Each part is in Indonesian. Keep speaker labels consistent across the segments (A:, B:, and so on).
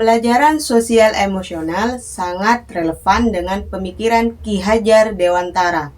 A: Pembelajaran sosial emosional sangat relevan dengan pemikiran Ki Hajar Dewantara,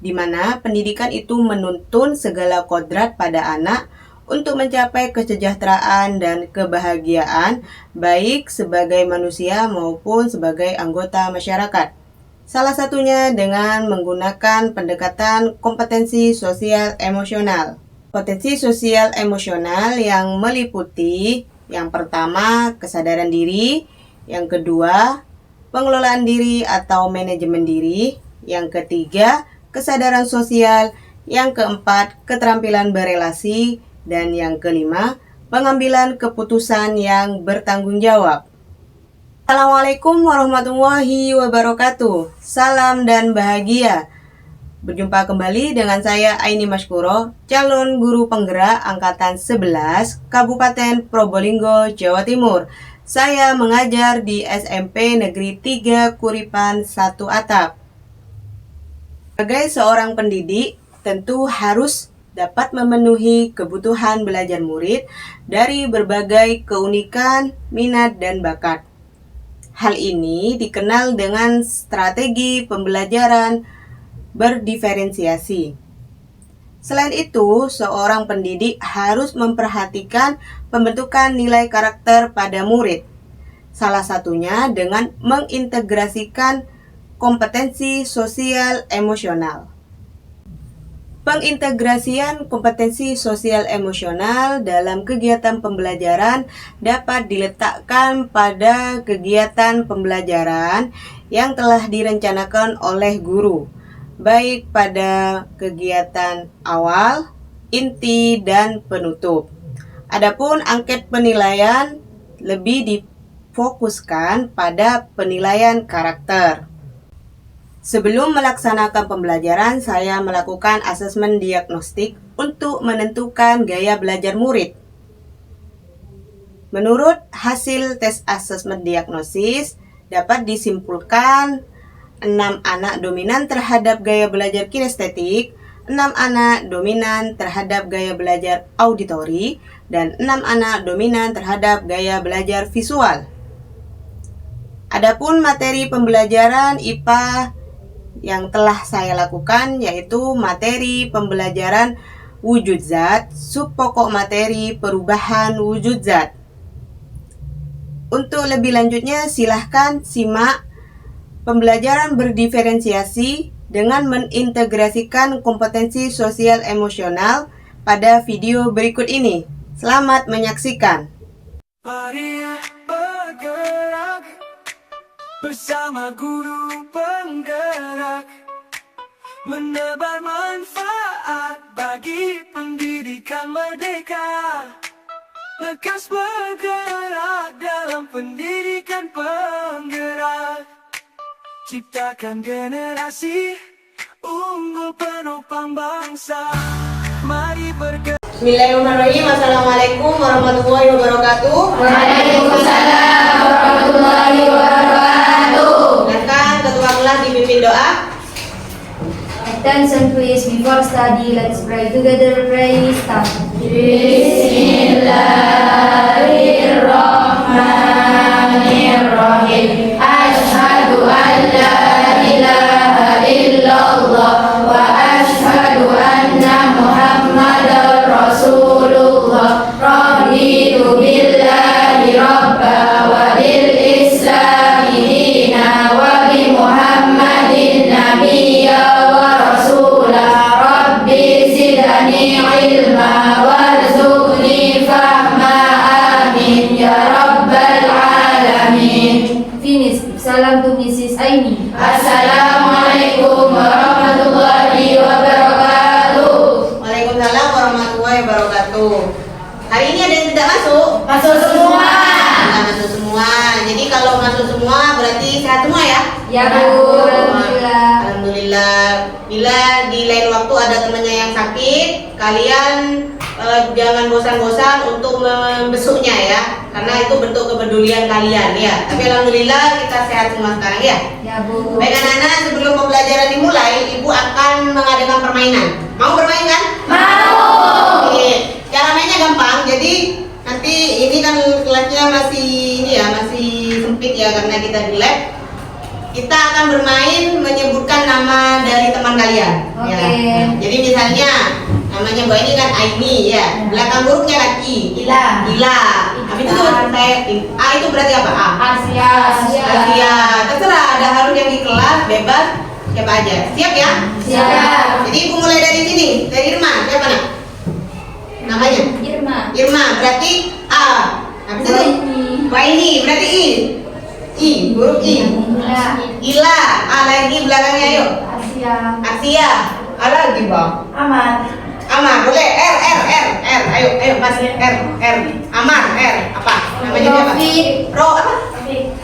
A: di mana pendidikan itu menuntun segala kodrat pada anak untuk mencapai kesejahteraan dan kebahagiaan, baik sebagai manusia maupun sebagai anggota masyarakat. Salah satunya dengan menggunakan pendekatan kompetensi sosial emosional. Potensi sosial emosional yang meliputi yang pertama, kesadaran diri. Yang kedua, pengelolaan diri atau manajemen diri. Yang ketiga, kesadaran sosial. Yang keempat, keterampilan berelasi. Dan yang kelima, pengambilan keputusan yang bertanggung jawab. Assalamualaikum warahmatullahi wabarakatuh. Salam dan bahagia. Berjumpa kembali dengan saya Aini Maskuro, calon guru penggerak angkatan 11 Kabupaten Probolinggo, Jawa Timur. Saya mengajar di SMP Negeri 3 Kuripan 1 Atap. Sebagai seorang pendidik, tentu harus dapat memenuhi kebutuhan belajar murid dari berbagai keunikan, minat, dan bakat. Hal ini dikenal dengan strategi pembelajaran berdiferensiasi. Selain itu, seorang pendidik harus memperhatikan pembentukan nilai karakter pada murid. Salah satunya dengan mengintegrasikan kompetensi sosial emosional. Pengintegrasian kompetensi sosial emosional dalam kegiatan pembelajaran dapat diletakkan pada kegiatan pembelajaran yang telah direncanakan oleh guru, baik pada kegiatan awal, inti, dan penutup. Adapun angket penilaian lebih difokuskan pada penilaian karakter. Sebelum melaksanakan pembelajaran, saya melakukan asesmen diagnostik untuk menentukan gaya belajar murid. Menurut hasil tes asesmen diagnosis, dapat disimpulkan 6 anak dominan terhadap gaya belajar kinestetik, 6 anak dominan terhadap gaya belajar auditori, dan 6 anak dominan terhadap gaya belajar visual. Adapun materi pembelajaran IPA yang telah saya lakukan yaitu materi pembelajaran wujud zat, subpokok materi perubahan wujud zat. Untuk lebih lanjutnya silahkan simak pembelajaran berdiferensiasi dengan mengintegrasikan kompetensi sosial emosional pada video berikut ini. Selamat menyaksikan.
B: Mari bergerak bersama guru penggerak, menebar manfaat bagi pendidikan merdeka. Lekas bergerak dalam pendidikan penggerak, ciptakan generasi unggul penopang bangsa. Mari bergerak.
A: Bismillahirrahmanirrahim. Assalamualaikum warahmatullahi wabarakatuh.
C: Waalaikumsalam warahmatullahi wabarakatuh.
A: Silakan ketua kelas dipimpin doa.
C: Attention please, before study, let's pray together. Pray start. Bismillahirrahmanirrahim. Asyhadu an la ilaha illallah wa asyhadu anna Muhammadar Rasulullah. Raditu billahi rabba wa bil islami dina wa bi Muhammadin nabiyya wa rasulah. Rabbi zidni ilma warzuqni fahma. Amin ya rabbal alamin. Finish. Salam to Mrs. Aini. Assalamualaikum warahmatullahi wabarakatuh.
A: Waalaikumsalam warahmatullahi wabarakatuh. Hari ini ada yang tidak masuk?
C: Masuk semua.
A: Tidak masuk semua. Jadi kalau masuk semua berarti sehat semua ya?
C: Ya Bu, alhamdulillah.
A: Alhamdulillah. Bila di lain waktu ada temannya yang sakit, kalian jangan bosan-bosan untuk membesuknya ya, karena itu bentuk kepedulian kalian ya. Tapi alhamdulillah kita sehat semua sekarang ya.
C: Ya Bu.
A: Baik anak-anak, sebelum pembelajaran dimulai, Ibu akan mengadakan permainan. Mau bermain kan?
C: Mau.
A: Oke. Cara mainnya gampang. Jadi Nanti ini kan kelasnya masih ini ya, masih sempit ya karena kita di lab. Kita akan bermain menyebutkan nama dari teman kalian.
C: Oke.
A: Ya. Nah, jadi misalnya namanya Mbak ini kan Aini ya. Belakang hurufnya kan I.
C: Ila.
A: Ila. Habis itu saya A itu berarti apa? A.
C: Asia.
A: Asia. Terserah ada harus yang di kelas bebas siapa aja. Siap ya?
C: Siap.
A: Jadi Ibu mulai dari sini. Dari Irma. Siapa nak? Namanya? Irma berarti A. Habis itu Waini berarti I. I, huruf I. Ila. A lagi belakangnya ayo. Asia. A lagi Bang. Amar. Boleh. R. Ayo Mas. R. Amar. R. Apa? Namanya siapa? Apa?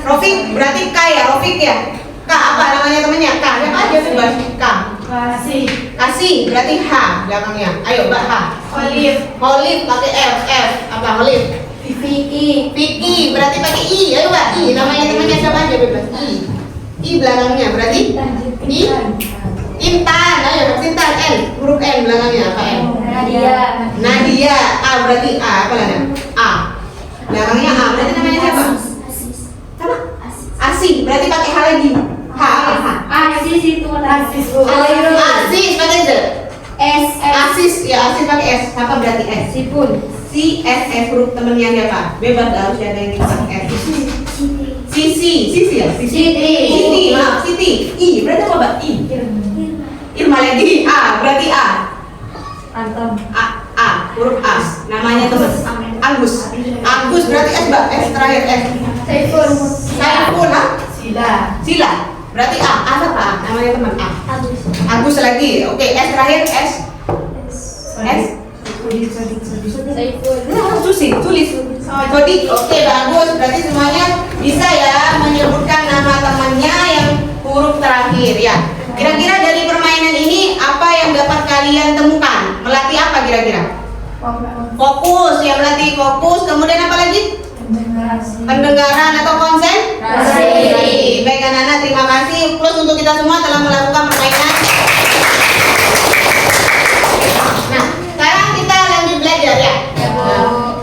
A: Rofik. Berarti K ya, Rofik ya. K apa namanya temannya? K. Siapa aja coba? K. Kasih. Berarti H belakangnya. Ayo Mbak H. Olive pakai F. Apa Olive? Vicky berarti pakai I. Ayo Mbak I. Namanya temannya siapa aja bebas? I belakangnya berarti I. Intan. Ayo Intan. N. Huruf N belakangnya apa N? Nadia. A berarti A. Apa lagi? A. Belakangnya A berarti namanya siapa? Sama? Asih berarti pakai H lagi. H apa H? Asis pakai Z. Asis ya, Asis pakai S. Apa berarti S? Si S huruf temennya siapa? Bebas harus ada yang pakai S. Sisi ya? Siti. Maaf, Siti. I berarti apa Mbak? I. Irma lagi. A berarti A. A huruf A. Namanya teman. Agus berarti S Mbak. S terakhir S. Saiful. Sila. Berarti A. A apa A? Namanya teman A. Agus lagi. Oke, S terakhir S. Tulis. Sodik. Oke, bagus. Berarti semuanya bisa ya menyebutkan nama temannya yang huruf terakhir ya. Kira-kira dari permainan ini apa yang dapat kalian temukan? Melatih apa kira-kira? Fokus, ya melatih fokus. Kemudian apa lagi? Pendengaran atau konsentrasi. Baik anak-anak, terima kasih. Plus untuk kita semua telah melakukan permainan. Nah, sekarang kita lanjut belajar ya.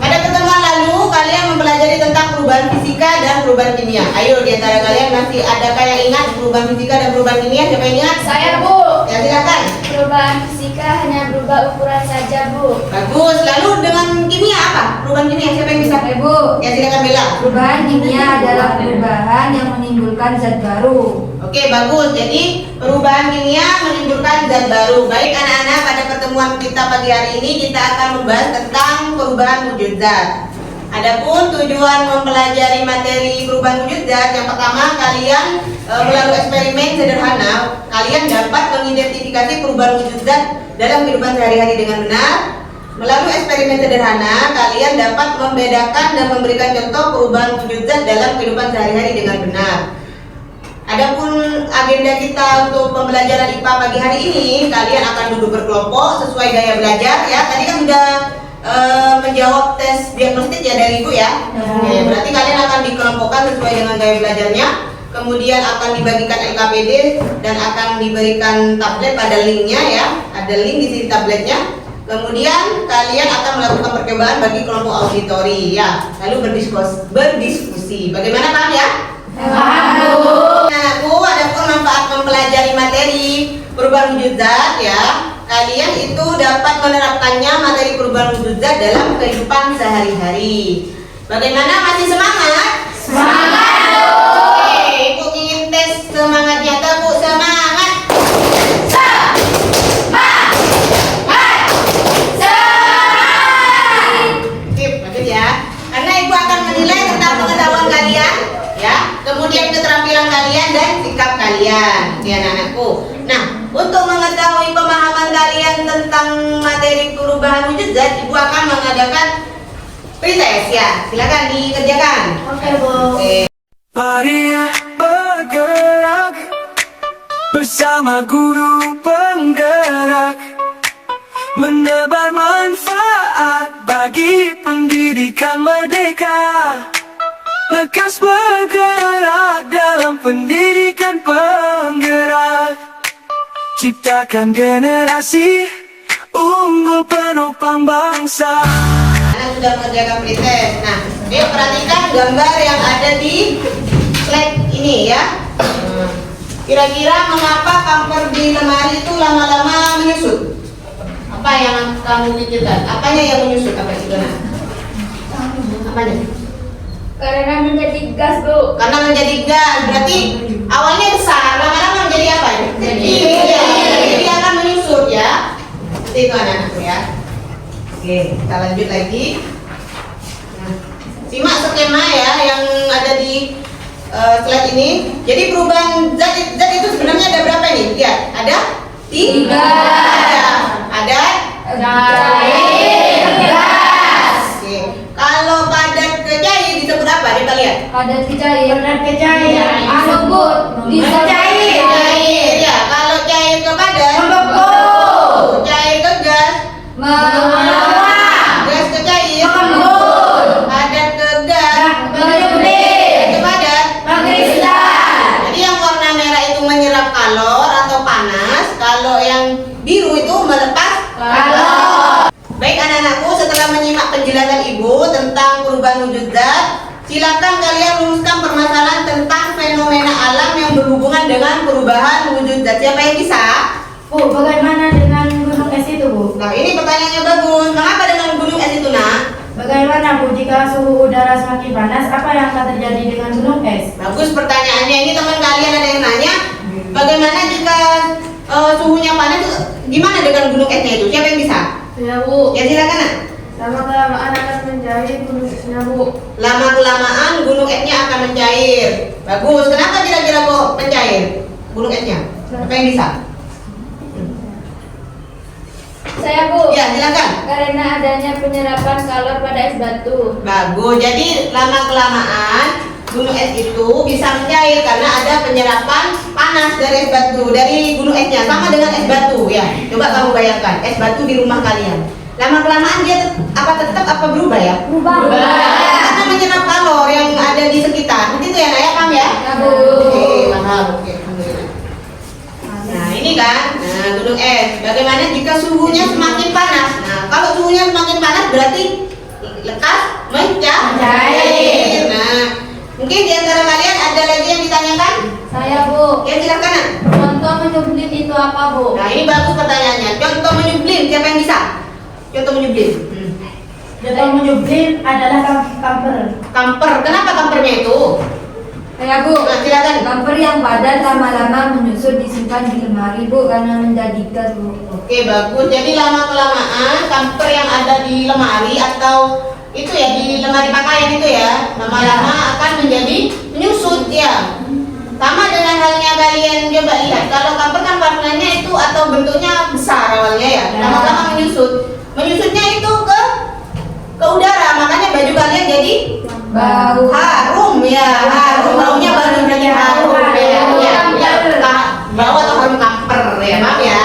A: Pada pertemuan lalu kalian mempelajari tentang perubahan fisika dan perubahan kimia. Ayo, di antara kalian masih adakah yang ingat perubahan fisika dan perubahan kimia? Siapa yang ingat?
C: Saya, Bu.
A: Ya silakan.
C: Perubahan fisika hanya berubah ukuran saja, Bu.
A: Bagus. Lalu dengan kimia apa? Perubahan kimia siapa yang bisa?
C: Bu.
A: Ya silakan Bella.
C: Perubahan kimia adalah perubahan yang menimbulkan zat baru.
A: Oke, bagus. Jadi perubahan kimia menimbulkan zat baru. Baik anak-anak, pada pertemuan kita pagi hari ini kita akan membahas tentang perubahan wujud zat. Adapun tujuan mempelajari materi perubahan wujud zat, yang pertama kalian melalui eksperimen sederhana, kalian dapat mengidentifikasi perubahan wujud zat dalam kehidupan sehari-hari dengan benar. Melalui eksperimen sederhana, kalian dapat membedakan dan memberikan contoh perubahan wujud zat dalam kehidupan sehari-hari dengan benar. Adapun agenda kita untuk pembelajaran IPA pagi hari ini, kalian akan duduk berkelompok sesuai gaya belajar ya. Tadi kan sudah menjawab tes diagnostik ya dari Ibu ya. Oke, berarti kalian akan dikelompokkan sesuai dengan gaya belajarnya. Kemudian akan dibagikan LKPD dan akan diberikan tablet pada linknya ya. Ada link di sini tabletnya. Kemudian kalian akan melakukan percobaan bagi kelompok auditori ya. Lalu berdiskusi. Bagaimana, paham ya? Anakku, adapun manfaat mempelajari materi perubahan wujud zat ya, kalian itu dapat menerapkannya materi perubahan wujud zat dalam kehidupan sehari-hari. Bagaimana, masih semangat?
C: Semangat!
A: Oke, Ibu ingin tes semangatnya, tepuk semangat. Sip, bagus ya. Karena Ibu akan menilai tentang pengetahuan kalian ya, kemudian keterampilan kalian dan sikap kalian ya anak-anakku. Nah, untuk mengetahui pemahaman kalian tentang materi perubahan wujud zat, Ibu akan mengadakan pretest ya. Silakan dikerjakan.
C: Oke, Bu.
A: Oke.
B: Mari bergerak bersama guru penggerak, menebar manfaat bagi pendidikan merdeka. Lekas bergerak dalam pendidikan penggerak, ciptakan generasi unggul penopang bangsa.
A: Anak sudah mengerjakan pretest. Nah, yuk perhatikan gambar yang ada di slide ini ya. Kira-kira mengapa kamper di lemari itu lama-lama menyusut? Apa yang kamu pikirkan? Apanya yang menyusut? Apa itu? Nah, apanya?
C: Karena menjadi gas, Bu.
A: Karena menjadi gas, berarti awalnya besar, lama-lama menjadi apa? Jadi akan menyusut ya. Seperti itu anak-anakku ya. Oke, kita lanjut lagi. Nah, simak skema ya yang ada di slide ini. Jadi perubahan zat itu sebenarnya ada berapa nih? Lihat, ada 3. Ada
C: Cair, gas.
A: Oke. Kalau padat ke cair disebut apa? Kita lihat.
C: Padat ke cair. Padat ke cair. Membut. Bisa cair.
A: Cair ya. Kalau cair ke padat,
C: Membeku.
A: cair ke gas,
C: Meluap.
A: gas ke cair,
C: Mengembun.
A: padat ke gas,
C: Menyublim.
A: ke padat.
C: Mengkristal.
A: Jadi yang warna merah itu menyerap kalor atau panas, kalau yang biru itu melepas
C: Kalor.
A: Baik anak-anakku, setelah menyimak penjelasan ibu tentang perubahan wujud zat, silakan kalian rumuskan permasalahan tentang fenomena alam yang berhubungan dengan perubahan wujud zat. Siapa yang bisa?
D: Bu, bagaimana dengan gunung es itu, Bu?
A: Nah, ini pertanyaannya bagus. Mengapa dengan gunung es itu, nak?
D: Bagaimana, Bu, jika suhu udara semakin panas, apa yang akan terjadi dengan gunung es?
A: Bagus pertanyaannya. Ini teman kalian ada yang nanya, bagaimana jika suhunya panas, gimana dengan gunung esnya itu? Siapa yang bisa?
D: Ya, Bu.
A: Ya silakan, nak.
D: Lama-kelamaan akan menjadi gunung esnya, Bu.
A: Lama-kelamaan gunung esnya akan mencair. Bagus. Kenapa kira-kira kok mencair gunung esnya? Siapa yang bisa?
C: Saya, Bu.
A: Ya, silakan.
C: Karena adanya penyerapan kalor pada es batu.
A: Bagus. Jadi lama-kelamaan gunung es itu bisa mencair karena ada penyerapan panas dari es batu, dari gunung esnya, sama dengan es batu ya. Coba kamu bayangkan es batu di rumah kalian. Lama-kelamaan dia tetap apa berubah ya?
C: Berubah.
A: Karena menyerap kalor yang ada di sekitar. Begitu ya, Naya, paham ya?
C: Ya, Bu.
A: Oke, paham. Oke, alhamdulillah. Nah, ini kan, gunung es. Bagaimana jika suhunya semakin panas? Nah, kalau suhunya semakin panas berarti lekas mencair. Nah, mungkin di antara kalian ada lagi yang ditanyakan?
C: Saya, Bu.
A: Ya, silakan. Nak.
C: Contoh menyublim itu apa, Bu?
A: Nah, ini bagus pertanyaannya. Contoh menyublim, siapa yang bisa? Contoh menyublim.
D: Contoh menyublim adalah kamper.
A: Kamper. Kenapa kampernya itu?
C: Saya, Bu.
A: Nah, silakan.
C: Kamper yang padat lama-lama menyusut disimpan di lemari, Bu, karena menjadi gas, Bu.
A: Oke, bagus. Jadi lama-kelamaan kamper yang ada di lemari atau itu ya di lemari pakaian itu ya, lama-lama akan menjadi menyusut ya. Sama dengan halnya kalian coba lihat, kalau kamper kan warnanya itu atau bentuknya besar awalnya ya, lama-lama menyusut. Menyusutnya itu ke udara, makanya baju kalian jadi
C: Bau.
A: harum ya, harum, baunya baru jadi harum ya, bau atau harum kamper ya, maaf ya.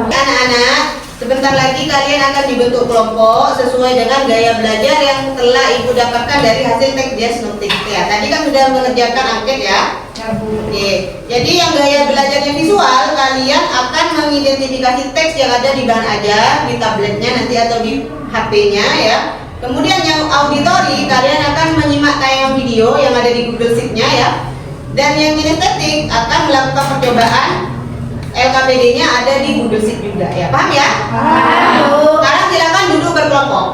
A: Anak-anak, sebentar lagi kalian akan dibentuk kelompok sesuai dengan gaya belajar yang telah ibu dapatkan dari hasil tek diagnostik ya. Tadi kan sudah mengerjakan angket ya.
C: Ya, Bu.
A: Oke, jadi yang gaya belajarnya visual, kalian akan mengidentifikasi teks yang ada di bahan ajar, di tabletnya nanti atau di HP-nya ya. Kemudian yang auditori, kalian akan menyimak tayangan video yang ada di Google Sheet-nya ya. Dan yang kinestetik akan melakukan percobaan LKPD-nya ada di Google Sheet juga ya. Paham ya?
C: Paham.
A: Sekarang silakan duduk berkelompok.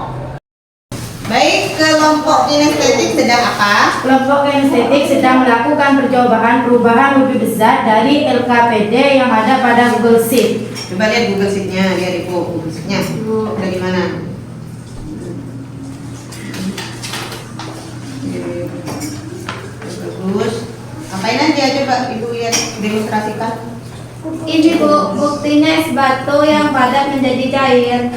A: Baik, kelompok kinestetik sedang apa?
D: Kelompok kinestetik sedang melakukan percobaan perubahan wujud zat dari LKPD yang ada pada Google Sheet.
A: Coba lihat Google Sheet-nya, lihat Ibu Google Sheet-nya. Ada di mana? Bagus. Apain aja coba Ibu lihat demonstrasikan.
C: Ini, Bu, buktinya es batu yang padat menjadi cair.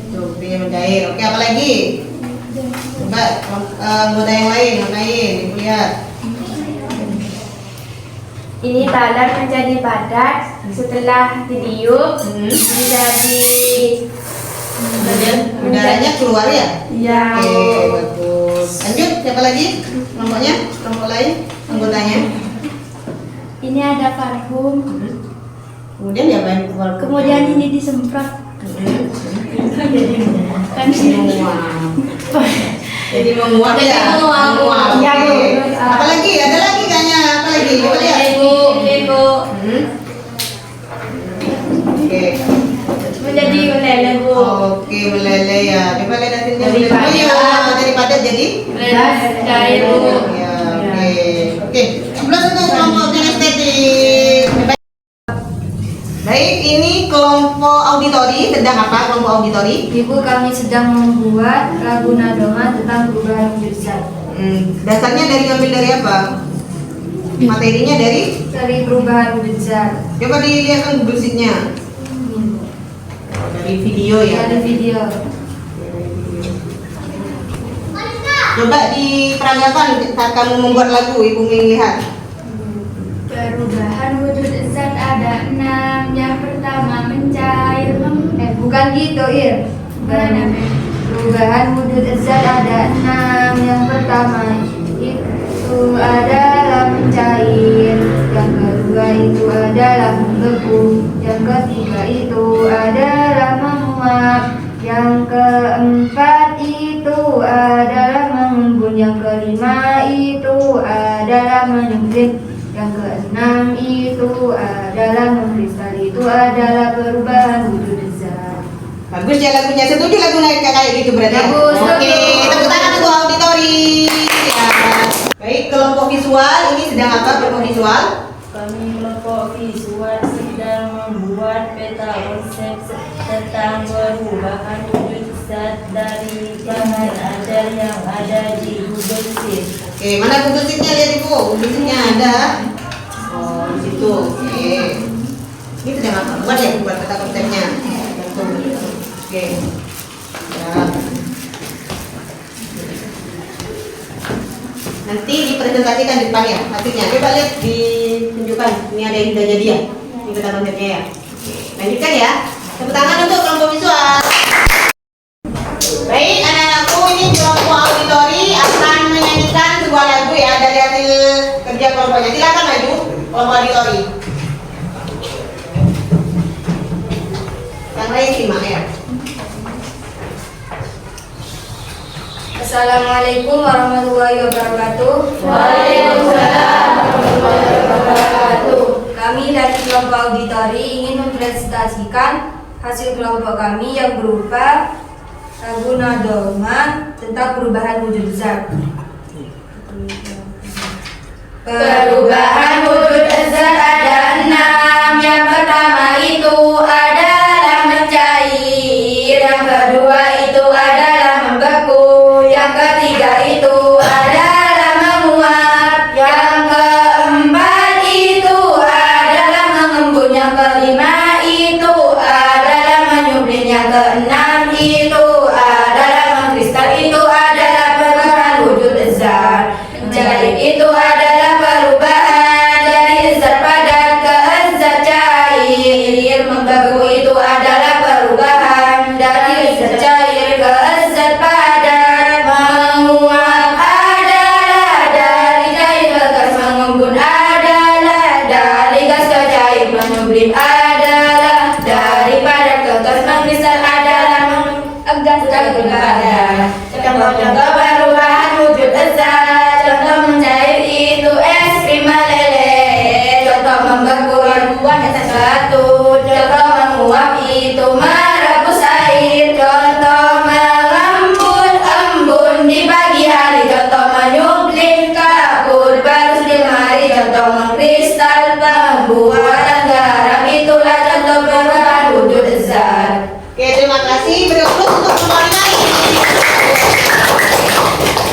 A: Tuh buktinya mencair. Oke, apa lagi? Coba anggota yang lain, Ibu lihat.
C: Ini talar menjadi padat setelah ditiup menjadi
A: Kemudian udaranya keluar ya?
C: ya.
A: Oke, bagus. Lanjut, siapa lagi? Kelompoknya? Kelompok lain? Anggotanya?
C: Ini ada parfum.
A: Kemudian diapain keluar?
C: Kemudian ini disemprot.
A: Jadi menguap ya. Menguap.
D: Ya, Bu.
A: Oke. Apalagi? Ada lagi kayaknya. Apalagi? Coba lihat. Hmm? Oke.
C: Menjadi meleleh, Bu.
A: Oke, meleleh ya. Coba lihat hasilnya.
D: Dari padat.
A: Dari padat jadi?
C: Cair, Bu.
A: Ya, oke. Oke. Plus untuk kelompok kinestetik. Baik, ini kelompok auditori. Sedang apa kelompok auditori?
C: Ibu, kami sedang membuat lagu nadoma tentang perubahan wujud zat.
A: Dasarnya ngambil dari apa? Materinya dari?
C: Dari perubahan wujud zat.
A: Coba dilihatkan Google Sheet-nya. Dari video ya.
C: Dari video.
A: Coba diperagakan saat kamu membuat lagu, Ibu ingin lihat.
C: Perubahan wujud zat ada 6. Yang pertama mencair. Bukan gitu, Ir. Perubahan wujud zat ada 6. Yang pertama itu adalah mencair. Yang kedua itu adalah menggebu. Yang ketiga itu adalah menguap. Yang keempat itu adalah mengembun. Yang kelima itu adalah menyempit. Yang keenam itu adalah mengkristal. Itu adalah perubahan wujud zat.
A: Bagus ya lagunya. Setuju lagu kayak gitu berarti?
C: Bagus,
A: Oke,
C: setuju.
A: tepuk tangan untuk auditori. Ya. Baik, kelompok visual ini sedang apa kelompok visual?
E: Kami kelompok visual sedang membuat peta konsep tentang perubahan wujud zat dari bahan ajar yang ada di Google Sheet.
A: Oke, mana Google Sheet-nya? Lihat Ibu, Google Sheet-nya ada. Oh, di situ. Oke. Ini sedang apa? Buat ya, buat peta konsepnya. Oke. Ya. Nanti dipresentasikan di depan ya hasilnya. Coba lihat ditunjukkan. Ini ada yang sudah jadi ya. Ini peta konsepnya ya. Oke. Lanjutkan ya. Tepuk tangan untuk kelompok visual. Baik, anak-anakku, ini kelompok auditori akan menyanyikan sebuah lagu ya dari hasil kerja kelompoknya. Silakan maju kelompok auditori. Yang lain simak ya.
C: Assalamualaikum warahmatullahi wabarakatuh.
E: Waalaikumsalam warahmatullahi wabarakatuh.
C: Kami dari kelompok auditori ingin mempresentasikan hasil kelompok kami yang berupa lagu nadoma tentang perubahan wujud zat.
D: Perubahan wujud zat ada 6. Yang pertama itu adalah mencair. Yang kedua itu adalah membeku. Yang ketiga itu adalah menguap. Yang keempat itu adalah mengembun. Yang kelima itu adalah menyublim. Yang keenam itu adalah mengkristal. Itu adalah perubahan wujud zat. Jadi itu adalah perubahan dari zat padat ke zat cair. Membeku itu adalah perubahan dari zat cair ke zat padat. Menguap adalah dari cair ke gas. Mengembun adalah dari gas ke cair. Menyublim adalah dari padat ke gas. Mengkristal adalah gas ke padat. Contoh-contoh perubahan wujud zat. Contoh mencair itu es krim meleleh. Contoh membeku es batu. Contoh menguap itu merebus air. Contoh mengembun di pagi hari. Contoh menyublim kabur baru di mari. Contoh mengkristal pembuatan garam. Itulah contoh perubahan wujud zat.
A: Oke, terima kasih. Beri aplaus untuk kembali lagi.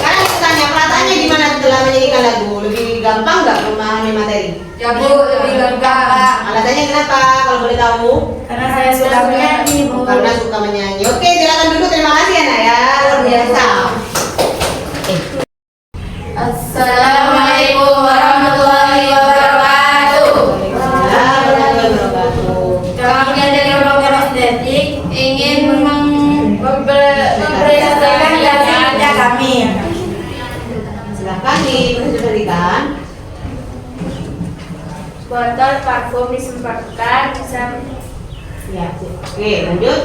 A: Sekarang kita tanya perasaannya gimana setelah menyanyikan lagu? Lebih gampang nggak memahami materi?
C: Ya Bu, lebih gampang.
A: Alasannya kenapa? Kalau boleh tahu?
D: Karena saya sudah menyanyi, Bu.
A: Karena suka menyanyi. Oke, silakan dulu. Terima kasih ya, Nak ya. Luar biasa.
D: Assalamualaikum warahmatullahi wabarakatuh.
A: Waalaikumsalam warahmatullahi wabarakatuh.
D: Kami dari kelompok estetik ingin mempresentasikan hasil kerja kami.
A: Silakan dipresentasikan.
E: Botol parfum disemprotkan
A: Ya, oke, lanjut.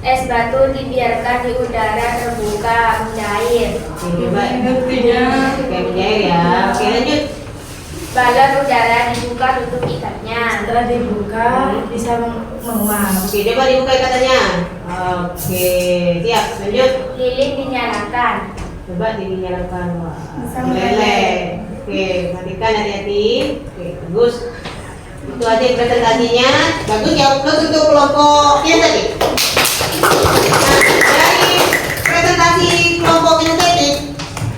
D: Es batu dibiarkan di udara terbuka mencair.
A: Oke, coba. Oke, mencair ya. Oke, lanjut.
D: Balon udara dibuka tutup ikatnya.
E: Setelah dibuka bisa menguap.
A: Oke, coba dibuka ikatannya. Oke, siap. Lanjut.
D: Lilin dinyalakan.
A: Coba dinyalakan. Wah,
E: Bisa
A: meleleh. Oke, matikan hati-hati. Oke, bagus. Itu aja presentasinya. Bagus ya, plus untuk kelompok kinetik. Nah, dari presentasi kelompok kinetik,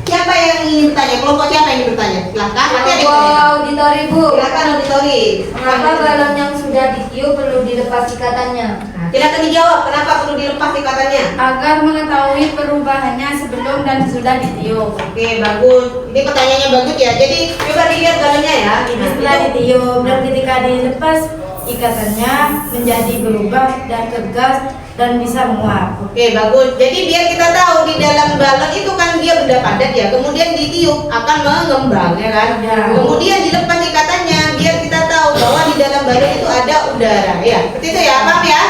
A: siapa yang ingin bertanya? Kelompok siapa yang ingin bertanya? Silahkan. Nanti ada yang
C: Kelompok
A: bertanya.
C: auditori Bu.
A: Silakan auditori.
C: Mengapa balon yang sudah ditiup perlu dilepas ikatannya?
A: Nah, silakan dijawab. Kenapa perlu dilepas ikatannya?
E: Agar mengetahui perubahannya sebelum dan sudah ditiup.
A: Oke, bagus. Ini pertanyaannya bagus ya. Jadi coba dilihat balonnya ya. Nah,
E: Setelah
A: itu.
E: ditiup dan ketika dilepas ikatannya menjadi berubah dan kegas dan bisa menguap.
A: Oke, bagus. Jadi biar kita tahu di dalam balon itu kan dia benda padat ya. Kemudian ditiup akan mengembang ya kan.
E: Ya.
A: Kemudian dilepas ikatannya biar kita tahu bahwa di dalam balon itu ada udara ya. Seperti itu ya, paham ya?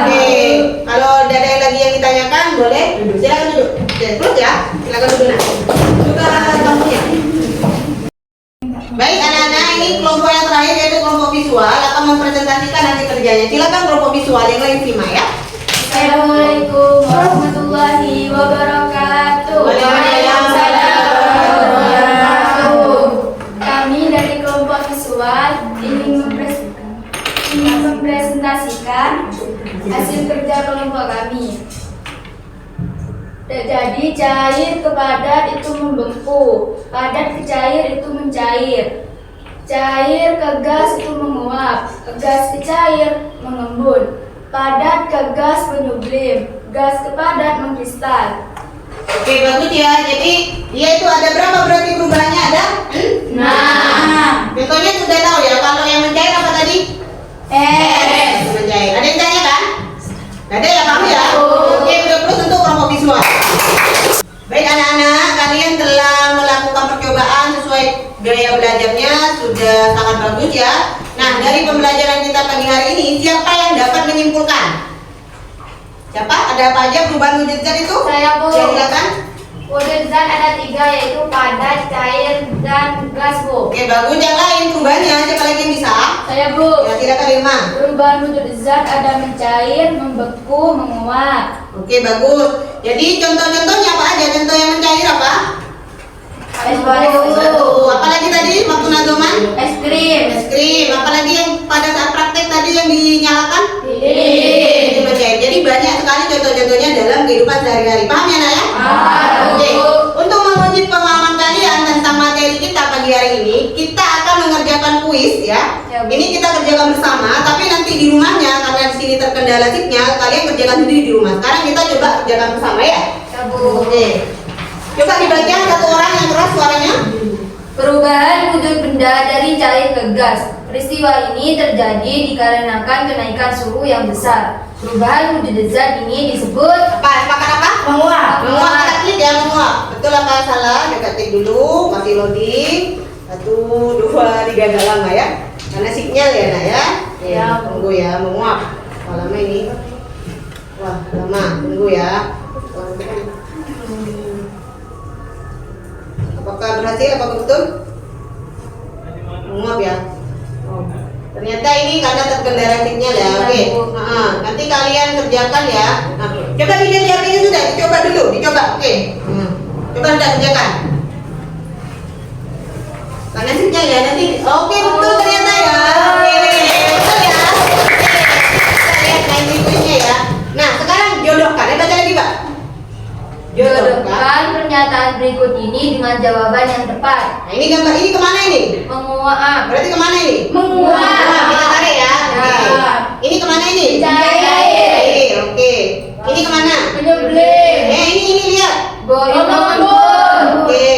A: Oke. Kalau ada yang lagi yang ditanyakan boleh duduk. Silakan duduk. Terus ya. Silakan duduk nah. Juga tamunya. Baik anak-anak, ini kelompok yang terakhir yaitu kelompok visual akan mempresentasikan nanti kerjanya. Silakan kelompok visual yang lain simak ya.
D: Assalamualaikum warahmatullahi wabarakatuh.
A: Waalaikumsalam warahmatullahi
D: wabarakatuh. Kami dari kelompok visual ingin mempresentasikan hasil kerja kelompok kami. Jadi cair ke padat itu membeku, padat ke cair itu mencair, cair ke gas itu menguap, gas ke cair mengembun, padat ke gas menyublim, gas ke padat mengkristal.
A: Oke, bagus ya. Jadi dia itu ada berapa berarti perubahannya ada?
D: Nah,
A: Contohnya sudah tahu ya. Kalau yang mencair apa tadi? Mencair. Ada yang tanya kan? Gak ada ya, kamu ya? Oke, terus untuk kelompok visual. Baik anak-anak, kalian telah melakukan percobaan sesuai gaya belajarnya sudah sangat bagus ya. Nah, dari pembelajaran kita pagi hari ini, siapa yang dapat menyimpulkan? Siapa? Ada apa aja perubahan wujud zat itu?
D: Saya, Bu.
A: Ya, silakan.
D: wujud zat ada 3 yaitu padat, cair, dan gas, Bu.
A: Oke, bagus. Yang lain perubahannya, siapa lagi yang bisa?
D: Saya, Bu.
A: Ya, silakan Irma.
D: Perubahan wujud zat ada mencair, membeku, menguap.
A: Oke, bagus. Jadi contoh-contohnya apa aja? Contoh yang mencair apa?
D: Es
A: Satu. Apalagi tadi waktu nazoman?
D: es krim,
A: Es krim. Apalagi yang pada saat praktek tadi yang dinyalakan?
D: lilin.
A: Itu mencair. Jadi banyak sekali contoh-contohnya dalam kehidupan sehari-hari. Paham ya, Nak ya?
D: Paham.
A: Oke. Untuk menguji pemahaman kalian tentang materi kita pagi hari ini, kita akan mengerjakan kuis ya.
D: Ya, Bu.
A: Ini kita kerjakan bersama, tapi nanti di rumahnya karena di sini terkendala sinyal, kalian kerjakan sendiri di rumah. Sekarang kita coba kerjakan bersama ya.
D: Ya, Bu.
A: Oke. Coba dibaca satu orang yang keras suaranya.
C: Perubahan wujud benda dari cair ke gas. Peristiwa ini terjadi dikarenakan kenaikan suhu yang besar. Perubahan wujud zat ini disebut
A: Apa? Sepakat apa?
E: Menguap.
A: Menguap, kita klik ya, menguap. Betul apa salah? Kita klik dulu, masih loading. 1, 2, 3 agak lama ya. Karena sinyal ya, Nak ya.
E: Ya.
A: Tunggu ya, menguap. Wah, lama ini. Wah, lama. Tunggu ya. Apakah berhasil? Apakah betul? Menguap ya. Oh. Ternyata ini karena terkendala sinyal ya. Oke. Nanti kalian kerjakan ya. Nah, coba dilihat di HP-nya sudah. Dicoba dulu. Dicoba. Oke. Coba sudah kerjakan. Karena sinyal ya nanti. Oke, betul ternyata ya. Oke, betul ya. Oke. Kita lihat main berikutnya ya. Nah, sekarang jodohkan. Baca lagi, Pak.
C: jodohkan pernyataan berikut ini dengan jawaban yang tepat.
A: Nah, ini gambar ini kemana ini?
C: Menguap.
A: Berarti kemana ini?
D: Menguap.
A: Kita tarik ya. Oke.
D: Ya.
A: Ini kemana ini?
D: Cair.
A: Oke. Ini kemana?
D: Menyublim.
A: Ini lihat.
C: Boyong
D: Mengembun.
A: Oke.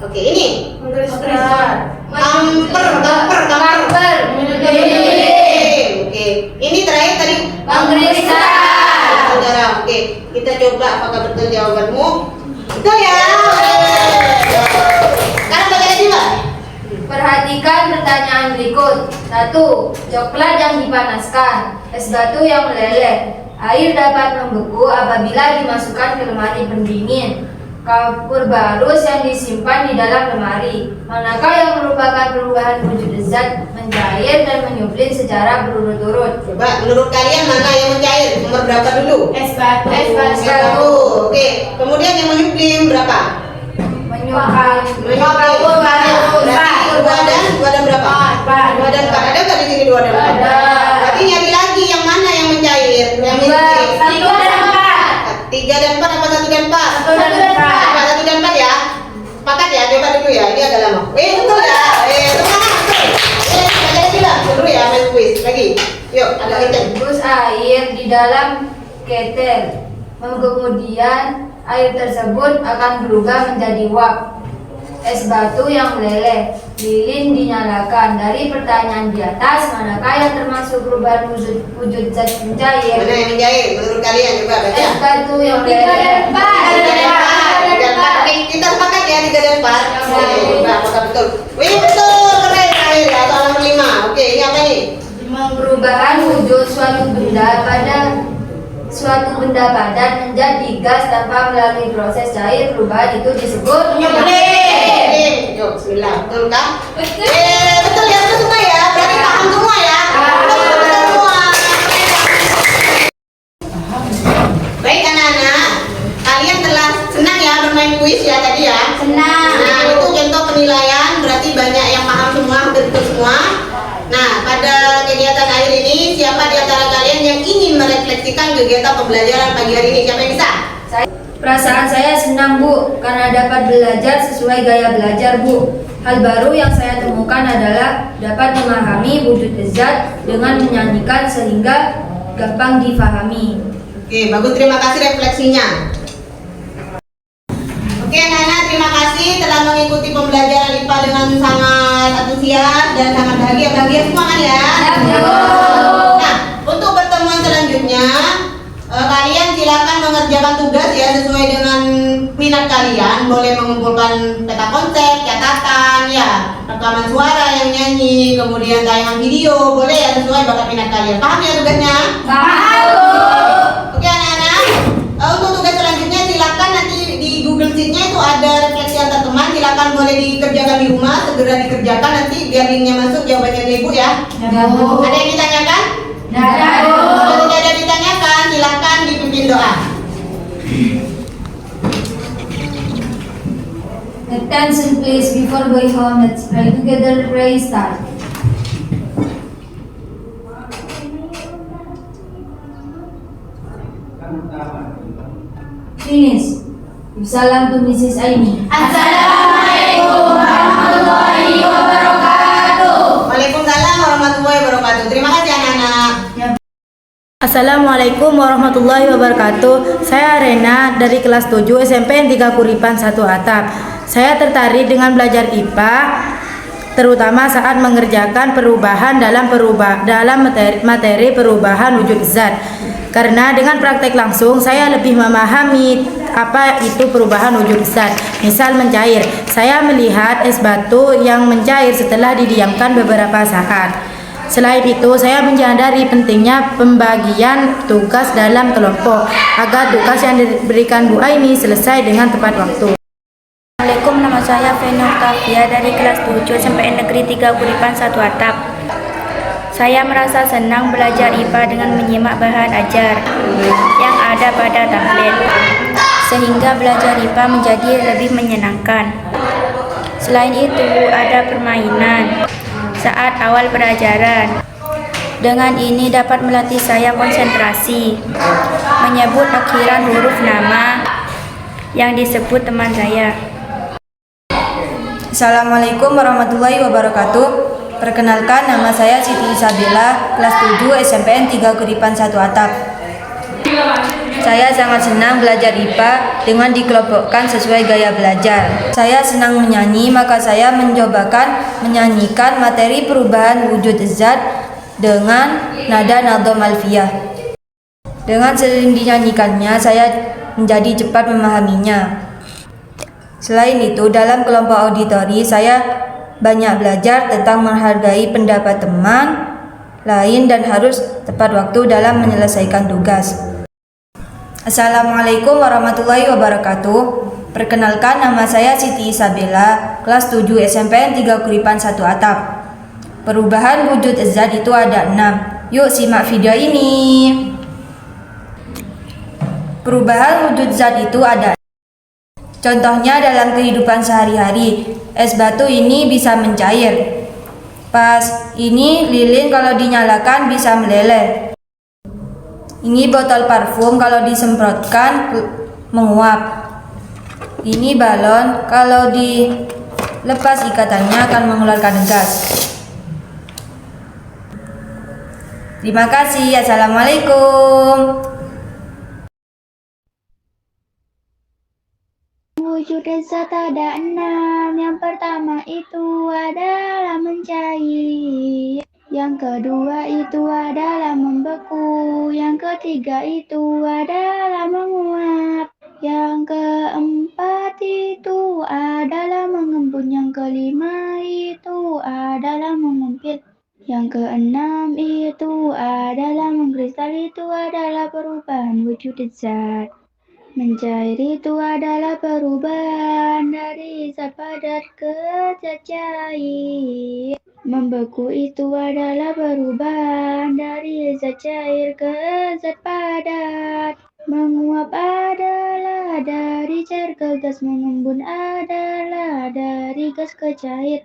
A: Oke, ini. Kamper. Oke. Ini terakhir tadi.
D: Mengkristal.
A: Saudara. Oke. Kita coba apakah betul jawabanmu. Betul ya. Sekarang baca lagi, Mbak.
C: Perhatikan pertanyaan berikut. 1. Coklat yang dipanaskan, es batu yang meleleh. Air dapat membeku apabila dimasukkan ke lemari pendingin. Kapur barus yang disimpan di dalam lemari. Manakah yang merupakan perubahan wujud zat mencair dan menyuplin secara berurut-urut?
A: Coba menurut kalian mana yang mencair? Nomor berapa dulu?
D: Es batu.
C: Es
A: Es batu. Oke. Kemudian yang menyuplim berapa?
C: Menyuplin.
D: Kapur barus.
A: Berarti dua dan berapa? Dua dan empat. Ada nggak di sini dua dan empat?
C: Ada.
A: Berarti nyari lagi yang mana yang mencair? Yang menyuplim.
D: 3 dan 4.
A: 3 dan 4 apa 1 dan 4?
D: 1 dan 4.
A: Apa 1 dan 4 ya? Sepakat ya? Coba dulu ya. Ini agak lama. Betul ya? Semangat. Betul. Baca bilang dulu ya main quiz lagi. Yuk, agak kenceng.
C: Rebus air di dalam ketel. Kemudian air tersebut akan berubah menjadi uap. Es batu yang meleleh. Lilin dinyalakan. Dari pertanyaan di atas, manakah yang termasuk perubahan wujud zat pencair?
A: Mana yang mencair? Menurut kalian coba baca.
C: Es batu yang
D: 3 dan
C: meleleh.
D: 4.
A: 3 dan 4. 3 dan 4. Oke, kita sepakat ya 3 dan 4. Nah, apakah betul? Wih, betul. Keren akhir ya. Soal nomor 5. Oke, ini apa nih?
C: Perubahan wujud suatu benda padat menjadi gas tanpa melalui proses cair. Perubahan itu disebut
A: Menyuplim. Yuk, bismillah. Betul kah? Betul ya, betul semua ya. Berarti paham semua ya. Betul semua. Baik anak-anak, kalian telah senang ya bermain kuis ya tadi ya.
D: Senang.
A: Nah, itu contoh penilaian, berarti banyak yang paham semua, hampir betul semua. Nah, pada kegiatan akhir ini, siapa di antara kalian yang ingin merefleksikan kegiatan pembelajaran pagi hari ini? Siapa yang bisa?
C: Perasaan saya senang, Bu, karena dapat belajar sesuai gaya belajar, Bu. Hal baru yang saya temukan adalah dapat memahami wujud zat dengan menyanyikan sehingga gampang difahami.
A: Oke, bagus. Terima kasih refleksinya. Oke, anak-anak, terima kasih telah mengikuti pembelajaran IPA dengan sangat antusias dan sangat bahagia semua kan ya? Nah, untuk pertemuan selanjutnya, kalian silakan mengerjakan tugas ya sesuai dengan minat kalian. Boleh mengumpulkan peta konsep, catatan, ya, rekaman suara yang nyanyi, kemudian tayangan video, boleh ya sesuai bakat minat kalian. Paham ya tugasnya? Oke anak-anak, untuk tugas selanjutnya silakan nanti di Google Sheet-nya itu ada refleksi antar teman. Silakan boleh dikerjakan di rumah, segera dikerjakan nanti biar linknya masuk jawabannya ke ibu ya. Ada yang ditanyakan? Kalau tidak ada ditanyakan, silakan dipimpin doa.
C: Attention please, before going home, let's pray together. Pray start. Finish. Give salam to Mrs. Aini.
D: Assalamualaikum warahmatullahi wabarakatuh.
A: Waalaikumsalam warahmatullahi wabarakatuh. Terima kasih anak-anak.
F: Assalamualaikum warahmatullahi wabarakatuh. Saya Rena dari kelas 7 SMP 3 Kuripan 1 Atap. Saya tertarik dengan belajar IPA, terutama saat mengerjakan perubahan dalam materi perubahan wujud zat. Karena dengan praktek langsung saya lebih memahami apa itu perubahan wujud zat. Misal mencair, saya melihat es batu yang mencair setelah didiamkan beberapa saat. Selain itu, saya menyadari pentingnya pembagian tugas dalam kelompok agar tugas yang diberikan Bu Aini selesai dengan tepat waktu.
G: Assalamualaikum, nama saya Feni Octavia dari kelas 7 SMP Negeri 3 Kuripan 1 Atap. Saya merasa senang belajar IPA dengan menyimak bahan ajar yang ada pada tablet, sehingga belajar IPA menjadi lebih menyenangkan. Selain itu, ada permainan saat awal pelajaran. Dengan ini dapat melatih saya konsentrasi, menyebut akhiran huruf nama yang disebut teman saya.
H: Assalamualaikum warahmatullahi wabarakatuh. Perkenalkan, nama saya Siti Isabella, kelas 7 SMPN 3 Kuripan 1 Atap. Saya sangat senang belajar IPA dengan dikelompokkan sesuai gaya belajar. Saya senang menyanyi, maka saya mencobakan menyanyikan materi perubahan wujud zat dengan nada nadham alfiyah. Dengan sering dinyanyikannya, saya menjadi cepat memahaminya. Selain itu, dalam kelompok auditori, saya banyak belajar tentang menghargai pendapat teman lain dan harus tepat waktu dalam menyelesaikan tugas. Assalamualaikum warahmatullahi wabarakatuh. Perkenalkan, nama saya Siti Isabella, kelas 7 SMPN 3 Kuripan 1 Atap. Perubahan wujud zat itu ada 6. Yuk simak video ini. Perubahan wujud zat itu ada. Contohnya dalam kehidupan sehari-hari, es batu ini bisa mencair. Pas ini lilin kalau dinyalakan bisa meleleh. Ini botol parfum kalau disemprotkan menguap. Ini balon kalau dilepas ikatannya akan mengeluarkan gas. Terima kasih. Assalamualaikum.
G: Wujud zat ada 6. Yang pertama itu adalah mencair. Yang kedua itu adalah membeku. Yang ketiga itu adalah menguap. Yang keempat itu adalah mengembun. Yang kelima itu adalah mengumpil. Yang keenam itu adalah mengkristal. Itu adalah perubahan wujud zat. Mencair itu adalah perubahan dari zat padat ke zat cair. Membeku itu adalah perubahan dari zat cair ke zat padat. Menguap adalah dari cair ke gas. Mengembun adalah dari gas ke cair.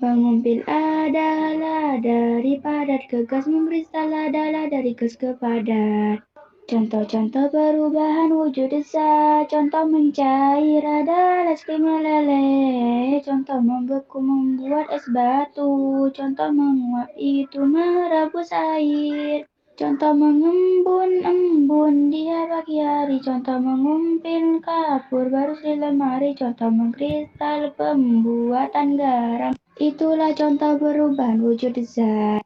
G: Mengumpil adalah dari padat ke gas. Mengkristal adalah dari gas ke padat. Contoh-contoh perubahan wujud zat. Contoh mencair adalah es krim meleleh. Contoh membeku membuat es batu. Contoh menguap itu merebus air. Contoh mengembun di pagi hari. Contoh mengumpil kapur barus di lemari. Contoh mengkristal pembuatan garam. Itulah contoh perubahan wujud zat.